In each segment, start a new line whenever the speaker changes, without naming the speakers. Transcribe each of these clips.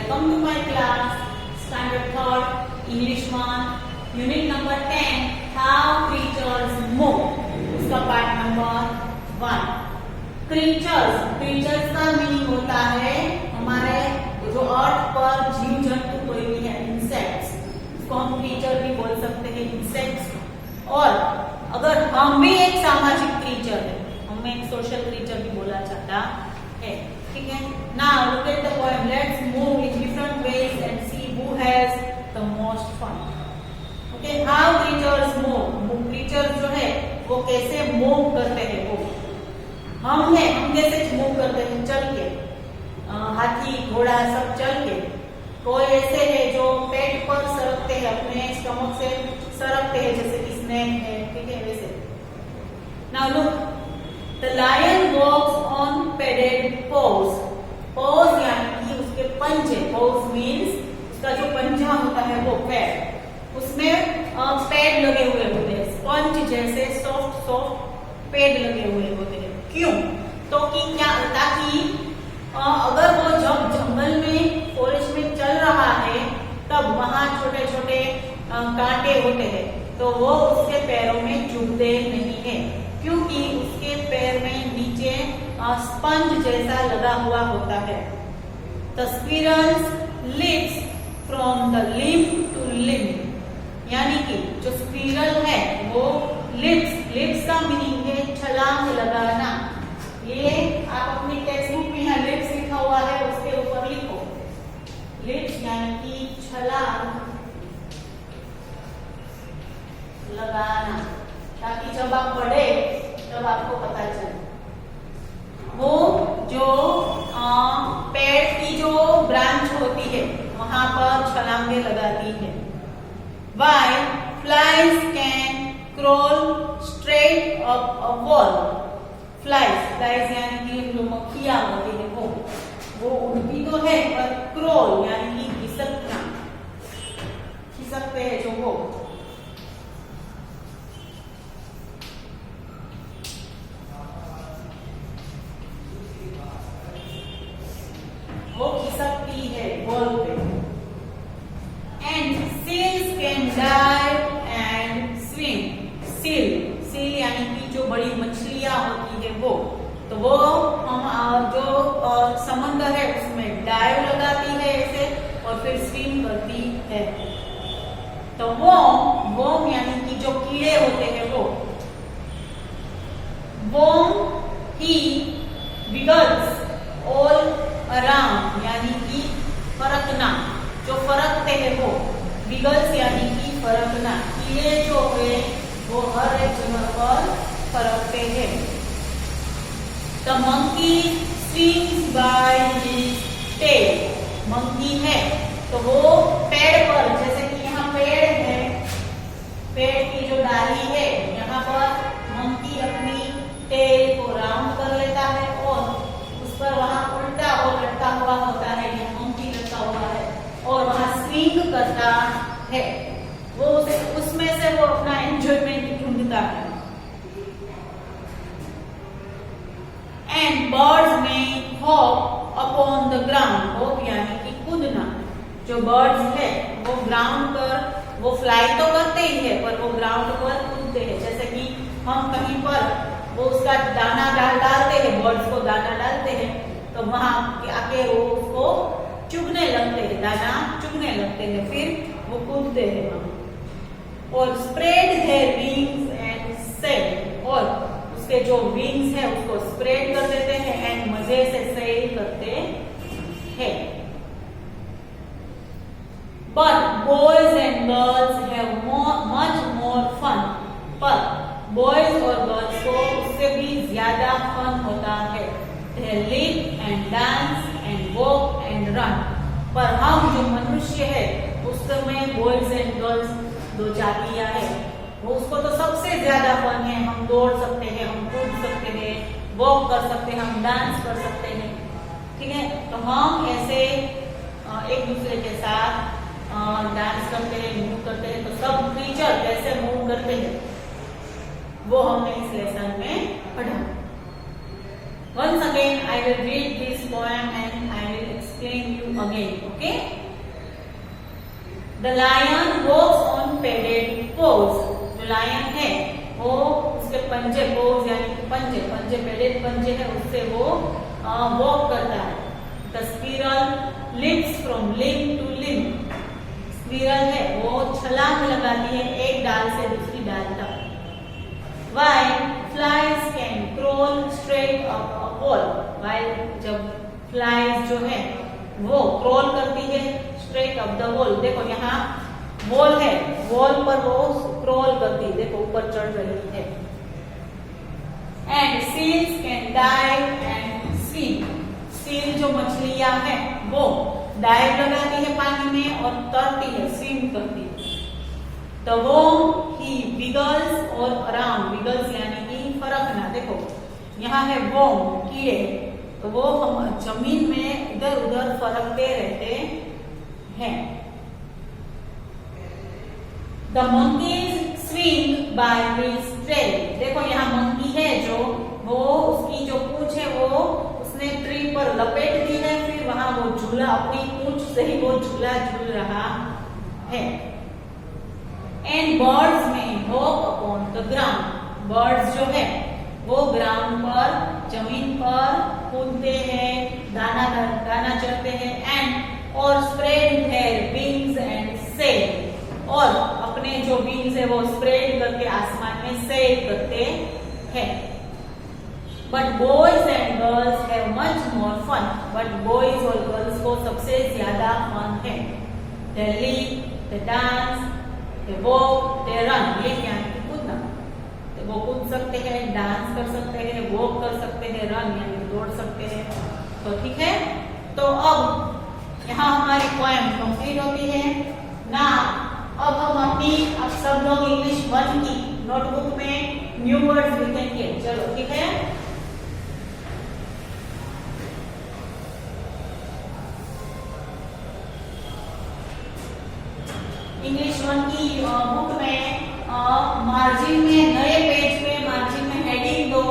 Welcome to my class, Standard 3rd, English 1, Unit number 10, How Creatures Move. इसका part number 1. Creatures का meaning होता है हमारे जो अर्थ पर जीव जंतु कोई भी है, इंसेक्ट्स, इसको हम क्रीचर भी बोल सकते हैं, इंसेक्ट्स. और अगर हम भी एक सामाजिक क्रीचर है, हमें एक सोशल क्रीचर भी बोला जाता है. ठीक है. Now look at the poem. Let's move in different ways and see who has the most fun. Okay. How creatures move. Creatures जो है वो कैसे मूव करते हैं. वो हम कैसे मूव करते हैं, चल के. हाथी घोड़ा सब चल के. कोई ऐसे है जो पेट पर सरकते हैं, अपने स्टमक से सरकते हैं, जैसे कि स्नेक है. ठीक है, वैसे. Now look. The lion walks on padded paws. Paws यानी कि उसके पंजे. Paws means उसका जो पंजा होता है वो पैर. उसमें पैड लगे हुए होते हैं, स्पंज जैसे सॉफ्ट पैड लगे हुए होते हैं. क्यों? तो कि क्या, ताकि अगर वो जब जंगल में, फॉरेस्ट में चल रहा है, तब वहां छोटे छोटे कांटे होते हैं, तो वो उसके पैरों में चुभते नहीं है, क्योंकि उसके पैर में नीचे स्पंज जैसा लगा हुआ होता है. The squirrels leaps from the limb to limb. यानी कि जो स्क्विरल है वो लिप्स का मीनिंग है छलांग लगाना. ये आप अपनी टेक्स्ट बुक में यहाँ लिप्स लिखा हुआ है, उसके ऊपर लिखो लिप्स यानी कि छलांग लगाना, ताकि जब आप पढ़े तब आपको पता चले. वो जो पेड़ की जो ब्रांच होती है वहां पर छलांगे लगाती है. Why flies can crawl straight up a wall. Flies यानी कि जो मक्खियां होती है वो उड़ती तो है, पर crawl यानी कि खिसकते हैं जो वो खिसकती है वॉल पे. And seals can dive and swim. seal यानी कि जो बड़ी मछलियां होती है वो, तो वो हम जो समंदर है उसमें डाइव लगाती है ऐसे, और फिर स्विम करती है. तो वॉर्म यानी कि जो कीड़े होते हैं वो ही wiggles all around यानी कि फरकना, जो फरकते हैं वो. विगल्स यानी कि फरकना. कीड़े जो है वो हर एक जगह पर फरकते हैं. The monkey swings by his tail. Monkey है तो वो पेड़ पर, जैसे कि यहाँ पेड़ है, पेड़ की जो डाली है यहाँ पर मंकी अपनी टेल को राउंड कर लेता है, और उस पर वहां उल्टा वो लटका हुआ होता है, ये मंकी लटका हुआ है, और वहां स्विंग करता है. वो उसमें से वो अपना एंजॉयमेंट ढूंढता है. एंड बर्ड्स में hop upon the ground. Hop यानी कि कूदना. जो बर्ड्स है वो ग्राउंड पर, वो फ्लाई तो करते ही है, पर वो ग्राउंड पर कूदते हैं. जैसे कि हम कहीं पर वो उसका दाना डालते हैं, बर्ड्स को दाना डालते हैं, तो वहां आके वो उसको चुगने लगते हैं, दाना चुगने लगते हैं, फिर वो कूदते हैं वहां. और spread their wings and sail. और उसके जो विंग्स है उसको स्प्रेड कर देते हैं, एंड मजे से सेल करते हैं. But boys and girls have much more fun. पर बॉयज और गर्ल्स को उससे भी ज्यादा फन होता है. They live and dance and walk and run. पर हम जो मनुष्य है उसमें बॉयज एंड गर्ल्स दो जातियां है. वो उसको तो सबसे ज्यादा फन है. हम दौड़ सकते हैं, हम कूद सकते हैं, वॉक कर सकते हैं, हम डांस कर सकते हैं. ठीक है. तो हम ऐसे एक दूसरे के साथ डांस करते हैं, मूव करते हैं. तो सब क्रीचर कैसे मूव करते हैं वो हमने इस लेसन में पढ़ा. Once again I will read this poem and I will explain explain you again. Okay? The lion walks on padded paws. जो lion है वो उसके पंजे paws यानी कि पंजे padded पंजे है उससे वो walk करता है. The squirrel leaps from limb to limb. Squirrel है वो छलांग लगाती है एक डाल से दूसरी डाल तक. While flies can crawl straight up a wall. While जब flies जो है वो crawl करती है straight up the wall. देखो यहाँ wall है, wall पर वो crawl करती है, देखो ऊपर चढ़ रही है. And seals can dive and swim. seal जो मछलियां हैं वो dive लगाती है पानी में और तरती है, swim करती है. The worm he wiggles all around. Wiggles यानी कि फरकना. देखो यहाँ है worm कीड़े, तो वो हम जमीन में इधर उधर फरकते रहते हैं. The monkeys swing by his tail. देखो यहाँ मंकी है जो वो उसकी जो पूंछ है वो उसने ट्री पर लपेट दी है, फिर वहां वो झूला अपनी पूंछ से ही वो झूला झूल रहा है. And birds may hop upon the ground. Birds जो है वो ग्राउंड पर जमीन पर कूदते हैं, दाना चढ़ते हैं. And और spread their wings and sail. और अपने जो wings है वो spread करके आसमान में sail करते हैं. But boys and girls have much more fun. But boys और girls को सबसे ज्यादा fun है. They leap, they dance, they walk, they run. ये क्या है? कूदना. तो वो कूद सकते हैं, डांस कर सकते हैं, वॉक कर सकते हैं, रन यानी दौड़ सकते हैं. तो ठीक है. तो अब यहाँ हमारी पोएम कंप्लीट होती है ना. अब हम अब सब लोग इंग्लिश 1 की नोटबुक में न्यू वर्ड्स लिखेंगे. चलो ठीक है. इंग्लिश 1 की बुक में मार्जिन में नए पेज पे मार्जिन में हेडिंग दो.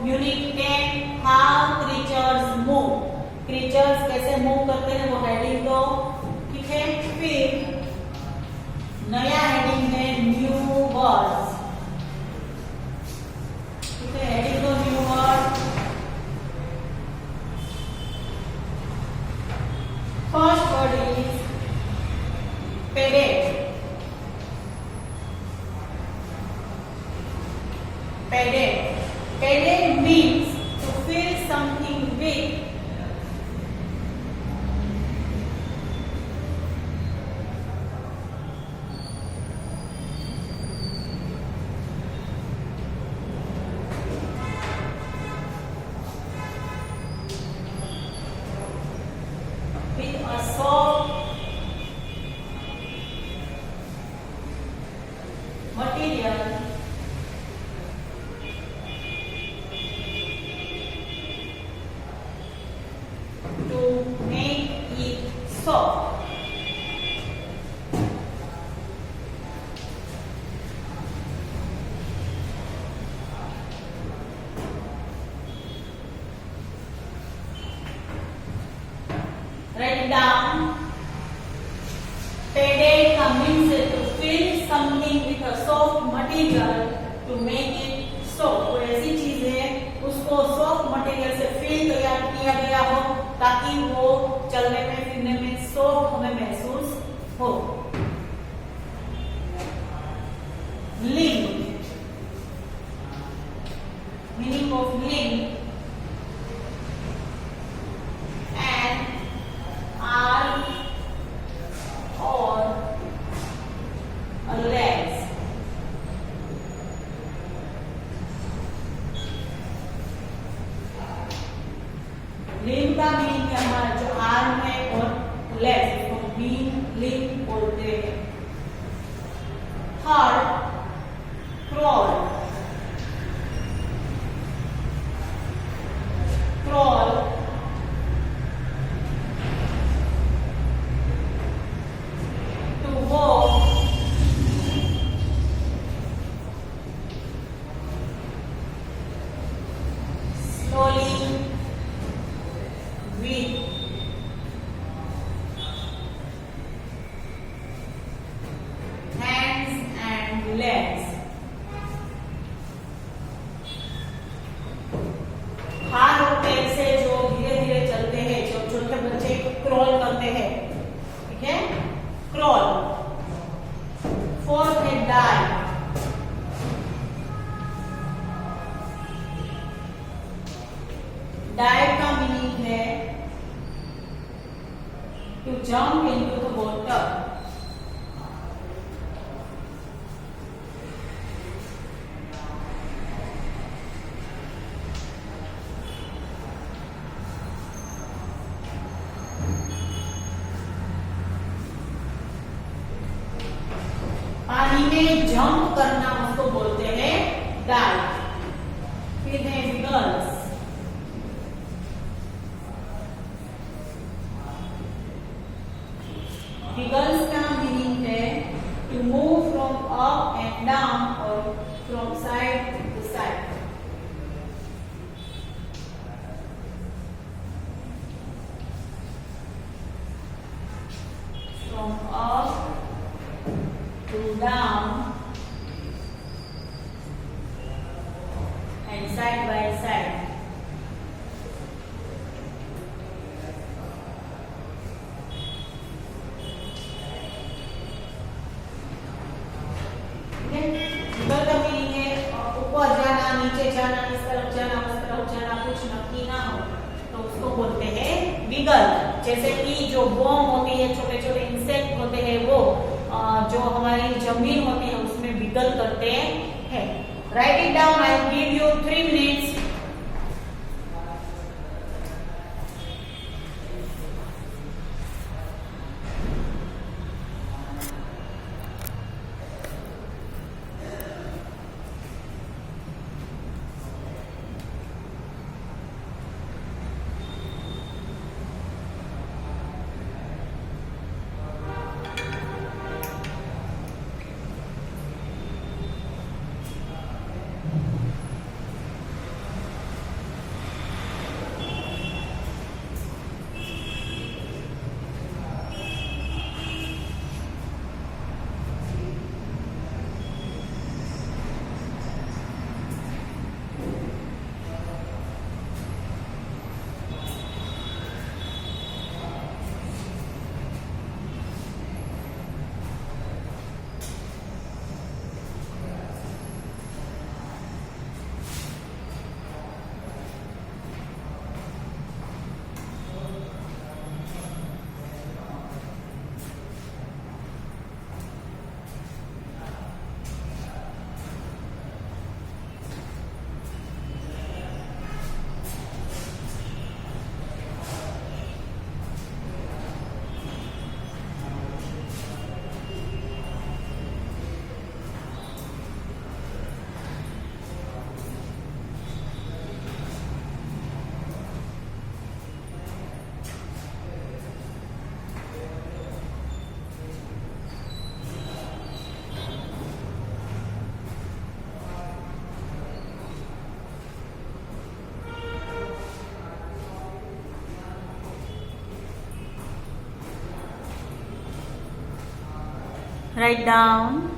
Unit 10 how creatures move. Creatures कैसे मूव करते हैं वो हेडिंग दो. ठीक है. फिर नया हेडिंग है न्यू वर्ड्स. ठीक है. हेडिंग दो new word. First word is padded. Padded. Padded means to fill something big. With a soft material. Write it down. Padded means to fill something with a soft material to make it soft. कोई ऐसी चीज है उसको soft material से fill तैयार किया गया हो ताकि वो चलने में फिरने में सॉफ्ट हमें महसूस हो. Link. Meaning of link. Link का मीनिंग है हमारा जो आर्म है और लेग्स को बीम लिंक बोलते हैं. Third crawl. Crawl to walk. Slowly with jump into the water. पानी में जंप करना उसको बोलते हैं डाइव. फिर है विगल्स. विगल्स का मीनिंग है to move from up and down और फ्रॉम साइड टू साइड. फ्रॉम अप to down and side by side. Wiggle का मीनिंग है ऊपर जाना, नीचे जाना, इस तरफ जाना, उस तरफ जाना, कुछ नक्की ना हो तो उसको बोलते हैं विगल. जैसे कि जो वॉर्म होती है, छोटे छोटे इंसेक्ट होते हैं, वो जो हमारी जमीन होती है उसमें विगल करते हैं. Right it down. I will give you 3 minutes. Write down.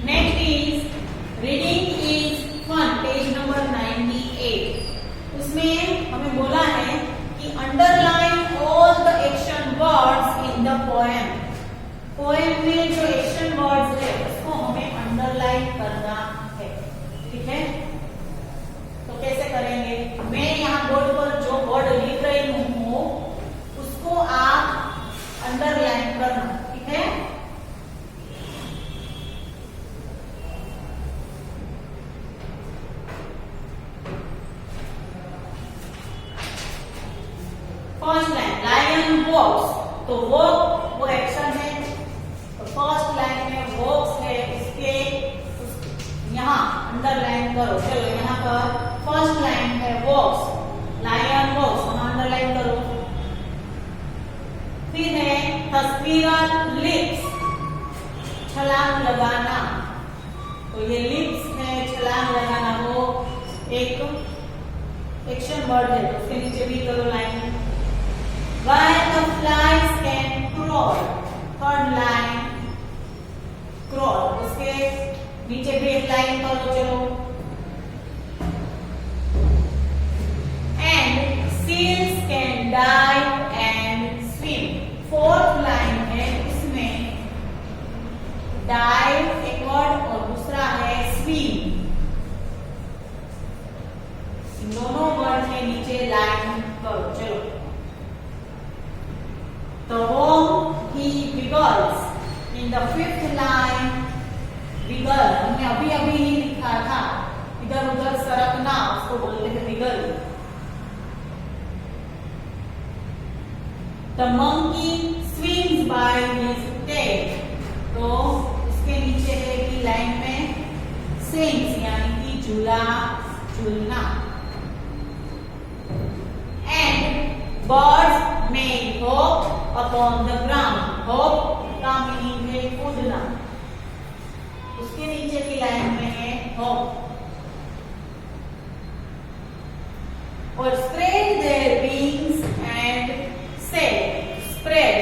Next is reading is fun. Page number 98. उसमें हमें बोला है कि underline all the action words in the poem. Poem में जो एक्शन वर्ड्स है उसको हमें अंडरलाइन करना है. ठीक है, तो कैसे करेंगे? मैं यहाँ बोर्ड पर जो वर्ड लिख रही हूँ उसको आप अंडरलाइन करना. ठीक है, फर्स्ट लाइन लायन वॉक्स, तो वो एक्शन है. तो फर्स्ट लाइन में वॉक्स है, इसके यहाँ अंडरलाइन करो. चलो यहाँ पर फर्स्ट लाइन है वॉक्स, लायन वॉक्स, वहां अंडरलाइन करो. फिर है तस्वीर लिप्स, छलांग लगाना. तो ये लिप्स है, छलांग लगाना, वो एक एक्शन वर्ड है. तो उसके नीचे भी करो line. While the flies can crawl, third line. नीचे ब्रेक लाइन करो चलो। And seals can dive and swim. Fourth line है, इसमें डाइव एक वर्ड और दूसरा है स्विम। इन दोनों वर्ड के नीचे लाइन करो चलो। The home he wiggles. In the fifth line, wiggle हमने अभी अभी ही लिखा था, इधर उधर सरकना उसको बोलते हैं wiggle। The monkey swims by his tail. तो उसके नीचे है कि लाइन में swings यानी कि झूला झूलना। And birds may hop upon the ground. hop का मीनिंग है कूदना, उसके नीचे की लाइन में है hop। और spread their wings and sail. spread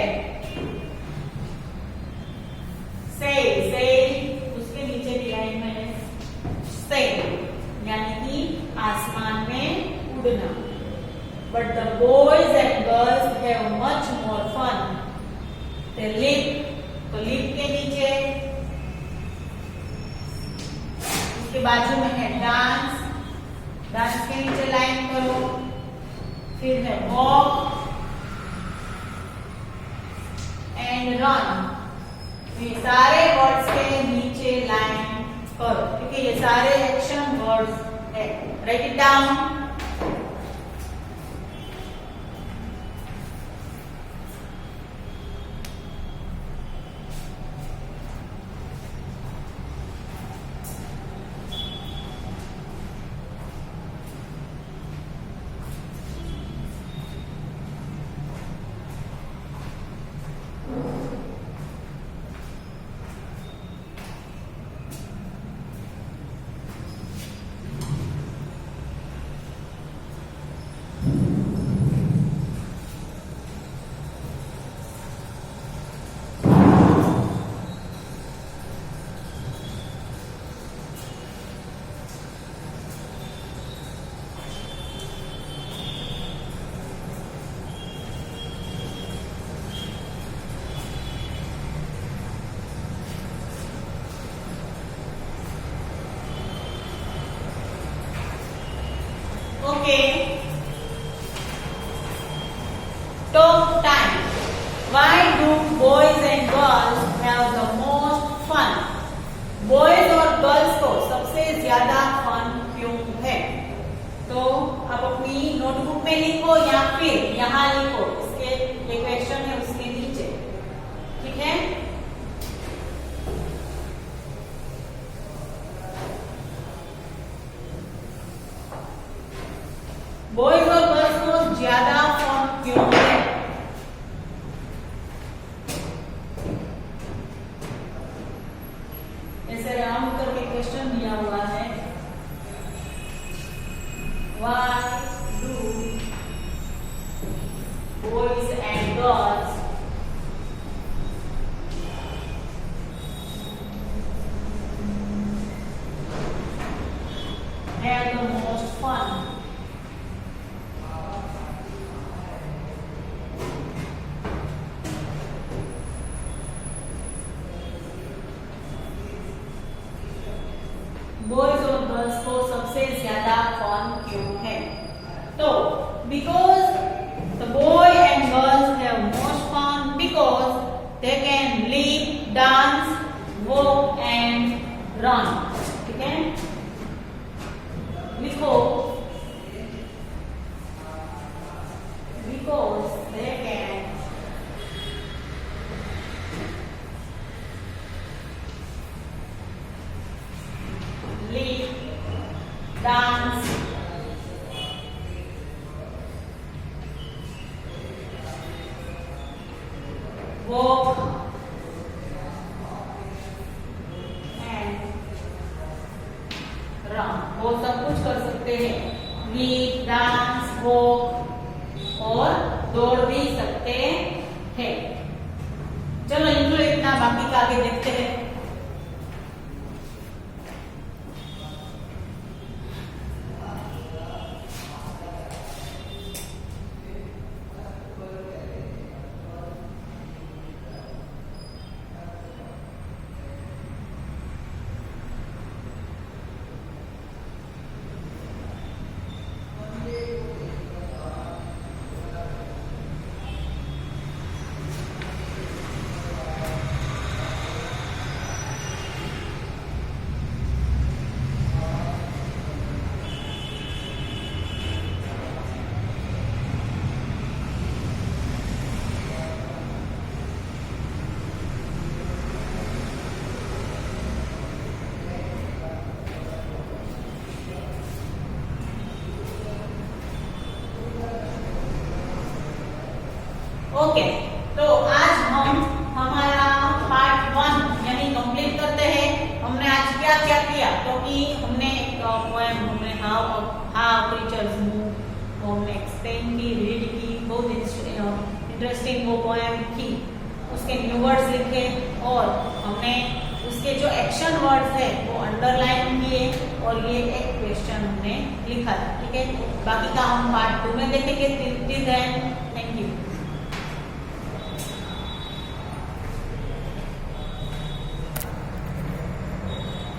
sail उसके नीचे की लाइन में है sail यानी कि आसमान में उड़ना। But the boys and girls have much more fun. They leap. तो leap के नीचे उसके बाजू में है डांस, डांस के नीचे लाइन करो। फिर है walk and run। ये सारे वर्ड्स के नीचे लाइन करो क्योंकि ये सारे एक्शन वर्ड्स है। Right it down. Okay. Talk time. Why do boys and girls have the most fun? Boys और girls को सबसे ज्यादा फन क्यों है? तो आप अपनी नोटबुक में लिखो या फिर यहाँ लिखो, इसके ये क्वेश्चन है उसके नीचे, ठीक है? बॉयज और गर्ल्स को ज्यादा फन क्यों है? ऐसे राउंड करके क्वेश्चन दिया हुआ है। Why do boys and girls have the most fun? Boys और गर्ल्स को सबसे ज्यादा फन क्यों है? तो because the boy and girls have most fun because they can leap, dance, walk and run. ठीक है, लिखो because they can dance, walk and run। वो सब कुछ कर सकते हैं, लीप, डांस, वॉक और दौड़ भी सकते हैं। चलो इनको इतना, बाकी का आगे देखते हैं। ओके, तो आज हम हमारा पार्ट 1 यानी कंप्लीट करते हैं। हमने आज क्या क्या किया, क्योंकि हमने एक पोएम हमने हाउ क्रीचर्स मूव हमने एक्सप्लेन की, रीड की, बहुत इंटरेस्टिंग वो पोएम थी। उसके न्यू वर्ड्स लिखे और हमने उसके जो एक्शन वर्ड्स है वो अंडरलाइन किए और ये एक क्वेश्चन हमने लिखा था। ठीक है, बाकी का हम पार्ट 2 में देखेंगे। Till then